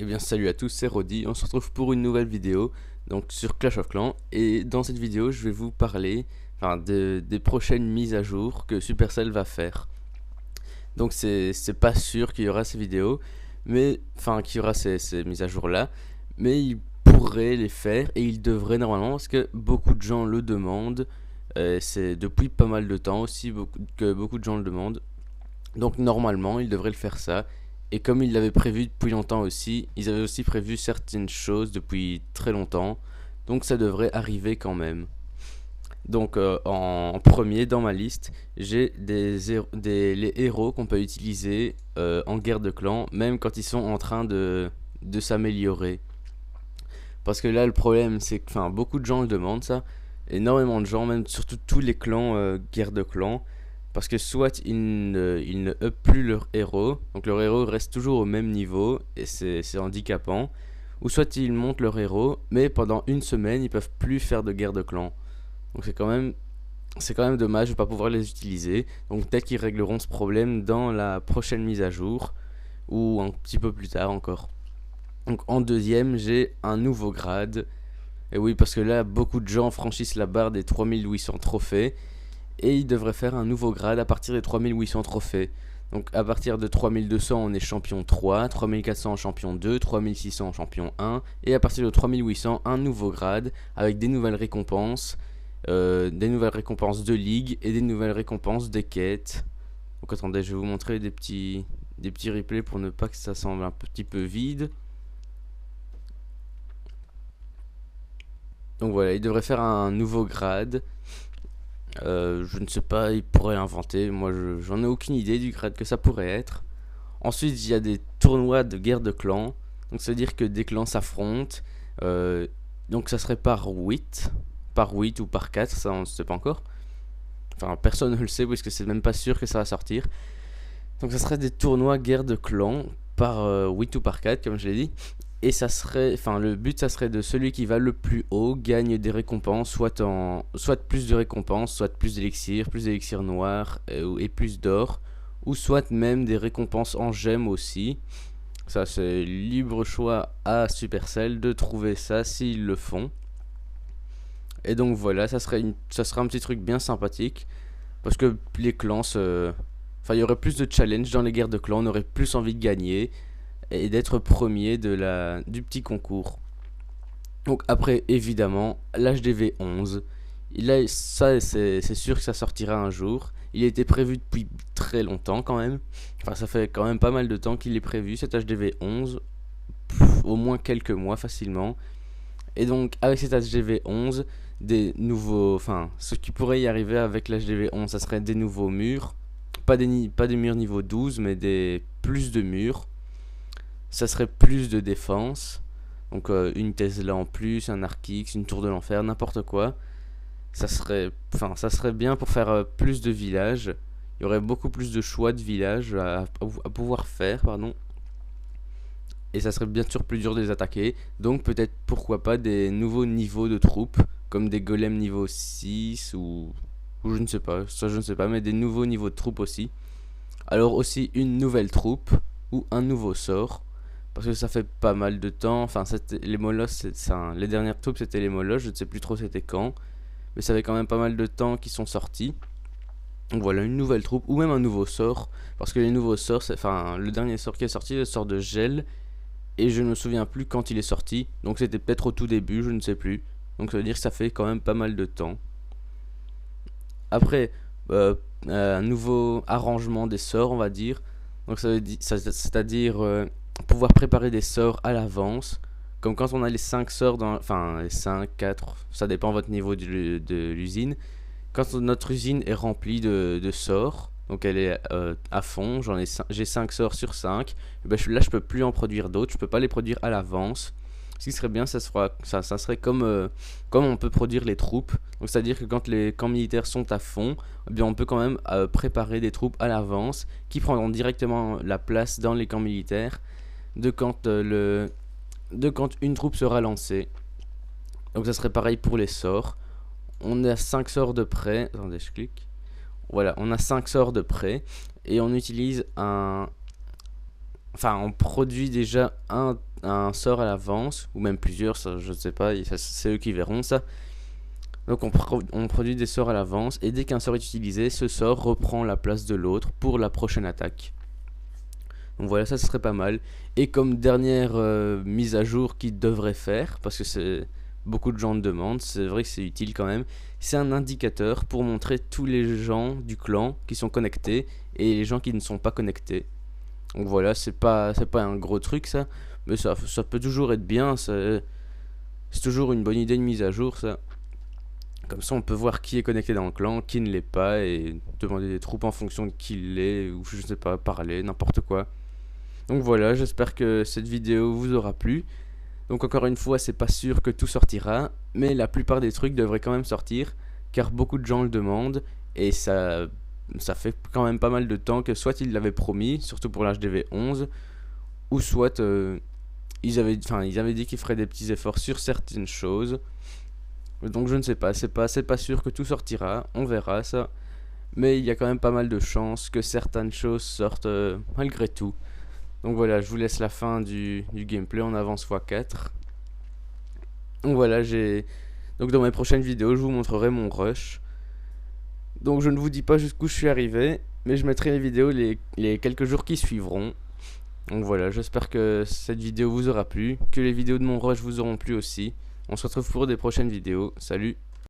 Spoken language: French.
Eh bien salut à tous, c'est Rodi, on se retrouve pour une nouvelle vidéo donc sur Clash of Clans et dans cette vidéo je vais vous parler des prochaines mises à jour que Supercell va faire. Donc c'est pas sûr qu'il y aura ces vidéos, mais qu'il y aura ces mises à jour là, mais il pourrait les faire et il devrait normalement parce que beaucoup de gens le demandent, c'est depuis pas mal de temps aussi que beaucoup de gens le demandent. Donc normalement, ils devraient le faire ça. Et comme ils l'avaient prévu depuis longtemps aussi, ils avaient aussi prévu certaines choses depuis très longtemps. Donc ça devrait arriver quand même. Donc en premier dans ma liste, j'ai les héros qu'on peut utiliser en guerre de clan, même quand ils sont en train de s'améliorer. Parce que là le problème c'est que beaucoup de gens le demandent ça. Énormément de gens, même surtout tous les clans guerre de clan. Parce que soit ils ne up plus leur héros, donc leur héros reste toujours au même niveau, et c'est handicapant. Ou soit ils montent leur héros, mais pendant une semaine ils peuvent plus faire de guerre de clan. Donc c'est quand même dommage de ne pas pouvoir les utiliser. Donc peut-être qu'ils régleront ce problème dans la prochaine mise à jour, ou un petit peu plus tard encore. Donc en deuxième, j'ai un nouveau grade. Et oui, parce que là, beaucoup de gens franchissent la barre des 3800 trophées et il devrait faire un nouveau grade à partir des 3800 trophées. Donc à partir de 3200 on est champion 3, 3400 champion 2, 3600 champion 1 et à partir de 3800 un nouveau grade avec des nouvelles récompenses de ligue et des nouvelles récompenses des quêtes. Donc attendez, je vais vous montrer des petits replays pour ne pas que ça semble un petit peu vide. Donc voilà, il devrait faire un nouveau grade. Je ne sais pas, il pourrait l'inventer. Moi, j'en ai aucune idée du grade que ça pourrait être. Ensuite, il y a des tournois de guerre de clans. Donc, ça veut dire que des clans s'affrontent. Euh, donc, ça serait par 8 ou par 4, ça on ne sait pas encore. Enfin, personne ne le sait puisque c'est même pas sûr que ça va sortir. Donc, ça serait des tournois guerre de clans par 8 ou par 4, comme je l'ai dit. Et ça serait, le but, ça serait de celui qui va le plus haut gagne des récompenses, soit plus de récompenses, soit plus d'élixirs noirs et plus d'or, ou soit même des récompenses en gemmes aussi. Ça, c'est libre choix à Supercell de trouver ça s'ils le font. Et donc voilà, ça serait un petit truc bien sympathique parce que les clans il y aurait plus de challenge dans les guerres de clans, on aurait plus envie de gagner et d'être premier du petit concours. Donc après, évidemment, l'HDV 11. Ça, c'est sûr que ça sortira un jour. Il a été prévu depuis très longtemps quand même. Enfin, ça fait quand même pas mal de temps qu'il est prévu, cet HDV 11. Au moins quelques mois facilement. Et donc, avec cet HDV 11, ce qui pourrait y arriver avec l'HDV 11, ça serait des nouveaux murs. Pas des murs niveau 12, mais plus de murs. Ça serait plus de défense. Donc une Tesla en plus, un Arc-X, une tour de l'enfer, n'importe quoi. Ça serait bien pour faire plus de villages. Il y aurait beaucoup plus de choix de villages à pouvoir faire, pardon. Et ça serait bien sûr plus dur de les attaquer. Donc peut-être pourquoi pas des nouveaux niveaux de troupes, comme des golems niveau 6 ou je ne sais pas, ça je ne sais pas, mais des nouveaux niveaux de troupes aussi. Alors aussi une nouvelle troupe ou un nouveau sort. Parce que ça fait pas mal de temps. Enfin, les molosses, les dernières troupes c'était les molosses. Je ne sais plus trop c'était quand. Mais ça fait quand même pas mal de temps qu'ils sont sortis. Donc voilà, une nouvelle troupe ou même un nouveau sort. Parce que les nouveaux sorts, le dernier sort qui est sorti, le sort de gel. Et je ne me souviens plus quand il est sorti. Donc c'était peut-être au tout début, je ne sais plus. Donc ça veut dire que ça fait quand même pas mal de temps. Après, un nouveau arrangement des sorts, on va dire. Donc c'est-à-dire pouvoir préparer des sorts à l'avance. Comme quand on a les 5 sorts les 5, 4, ça dépend de votre niveau de l'usine. Quand notre usine est remplie de sorts, donc elle est à fond, j'ai 5 sorts sur 5, ben là je peux plus en produire d'autres, je peux pas les produire à l'avance. Ce qui serait bien, ça serait comme on peut produire les troupes. Donc c'est-à-dire que quand les camps militaires sont à fond, eh bien on peut quand même préparer des troupes à l'avance qui prendront directement la place dans les camps militaires de quand une troupe sera lancée. Donc ça serait pareil pour les sorts. On a 5 sorts de près. Attendez, je clique. Voilà, on a 5 sorts de près et on utilise enfin on produit déjà un sort à l'avance, ou même plusieurs, ça, je ne sais pas, c'est eux qui verront ça. Donc on produit des sorts à l'avance, et dès qu'un sort est utilisé, ce sort reprend la place de l'autre pour la prochaine attaque. Donc voilà, ça ce serait pas mal. Et comme dernière mise à jour qu'ils devraient faire, parce que c'est beaucoup de gens le demandent, c'est vrai que c'est utile quand même, c'est un indicateur pour montrer tous les gens du clan qui sont connectés et les gens qui ne sont pas connectés. Donc voilà, c'est pas un gros truc ça, mais ça peut toujours être bien, c'est toujours une bonne idée de mise à jour ça. Comme ça on peut voir qui est connecté dans le clan, qui ne l'est pas, et demander des troupes en fonction de qui l'est, ou je sais pas, parler, n'importe quoi. Donc voilà, j'espère que cette vidéo vous aura plu. Donc encore une fois, c'est pas sûr que tout sortira, mais la plupart des trucs devraient quand même sortir, car beaucoup de gens le demandent, et ça fait quand même pas mal de temps que soit ils l'avaient promis, surtout pour l'HDV 11, ou soit ils avaient dit qu'ils feraient des petits efforts sur certaines choses. Donc je ne sais pas, c'est pas sûr que tout sortira, on verra ça. Mais il y a quand même pas mal de chances que certaines choses sortent malgré tout. Donc voilà, je vous laisse la fin du gameplay, on avance x4. Donc voilà, donc dans mes prochaines vidéos, je vous montrerai mon rush. Donc je ne vous dis pas jusqu'où je suis arrivé, mais je mettrai les vidéos les quelques jours qui suivront. Donc voilà, j'espère que cette vidéo vous aura plu, que les vidéos de mon rush vous auront plu aussi. On se retrouve pour des prochaines vidéos. Salut!